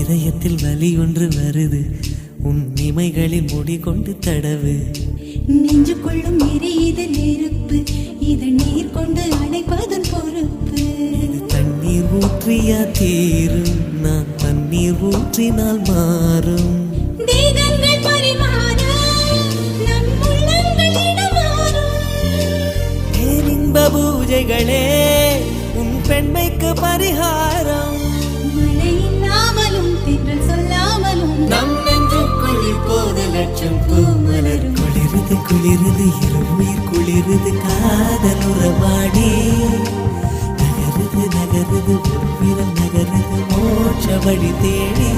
இதயத்தில் வலி ஒன்று வருது, உன் இமைகளில் முடி கொண்டு தடவு. நெஞ்சுக்குள்ளும் எரியுது நெருப்பு, இது நீர் கொண்டு அணைப்பதன் பொறுப்பு. இது தண்ணீர் ஊற்றியா தீரும், நான் தண்ணீர் ஊற்றினால் மாறும். தேகங்கள் பரிமாற நம் உள்ளங்கள் இடமாறும். இன்ப பூஜைகளே உன் பெண்மைக்கு பரிகாரம். மழை இல்லாமலும் தென்றல் சொல்லாமலும் நம் நெஞ்சுக்குள் இப்போது லட்சம் பூமலரும். குளிருது குளிருது இருவுயிர் குளிருது, காதல் உறவாடி நகருது நகருது, ஒரு விரல் நகருது மோட்ச வழி தேடி.